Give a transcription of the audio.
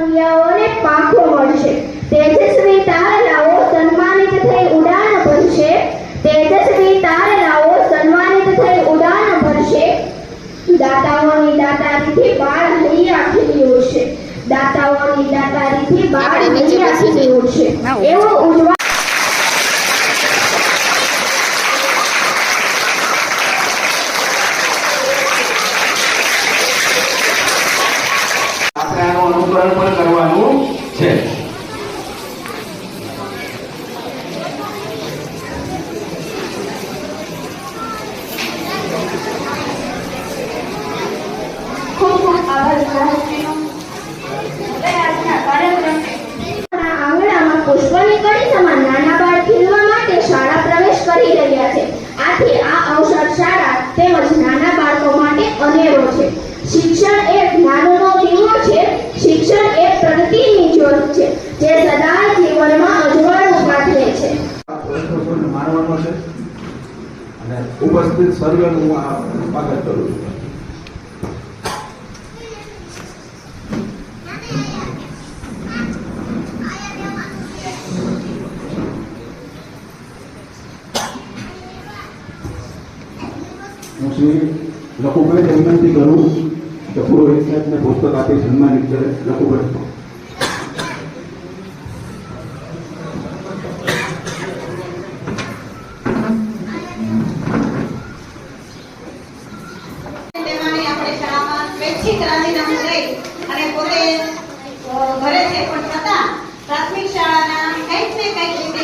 પતંગિયાઓને પાંખો મળશે, તેજસ્વી તારલાઓ સન્માનિત થઈ ઉડાન ભરશે, તેજસ્વી તારલાઓ સન્માનિત થઈ ઉડાન ભરશે, દાતાઓની દાતારીથી બાળ હૈયા ખીલી ઉઠશે, દાતાઓની દાતારીથી બાળ હૈયા ખીલી ઉઠશે. એવો ઉજવા અનુકરણ પણ કરવાનું છે. આંગણામાં પુષ્પની કળી સમાન નાના બાળ ખીલવા માટે શાળા પ્રવેશ કરી રહ્યા છે. આથી આ અવસર શાળા તેમજ નાના બાળકો માટે અનેરો છે. શિક્ષણ એ જ્ઞાનનો દીવો છે. શિક્ષણ એ પ્રગતિની જ્યોત છે, જે સદાય જીવનમાં અજવાળું પાથરે છે. માનવાનો છે અને ઉપસ્થિત સર્વેનું હું સ્વાગત કરું છું. હું શ્રી લખુભાઈને વિનંતી કરું કે પુરોહિત સાહેબને પુસ્તક આપી સન્માનિત કરે. લખુભાઈ રાજીનામું લઈ અને પોતે ઘરે છે, પણ છતાં પ્રાથમિક શાળાના કંઈક ને કંઈક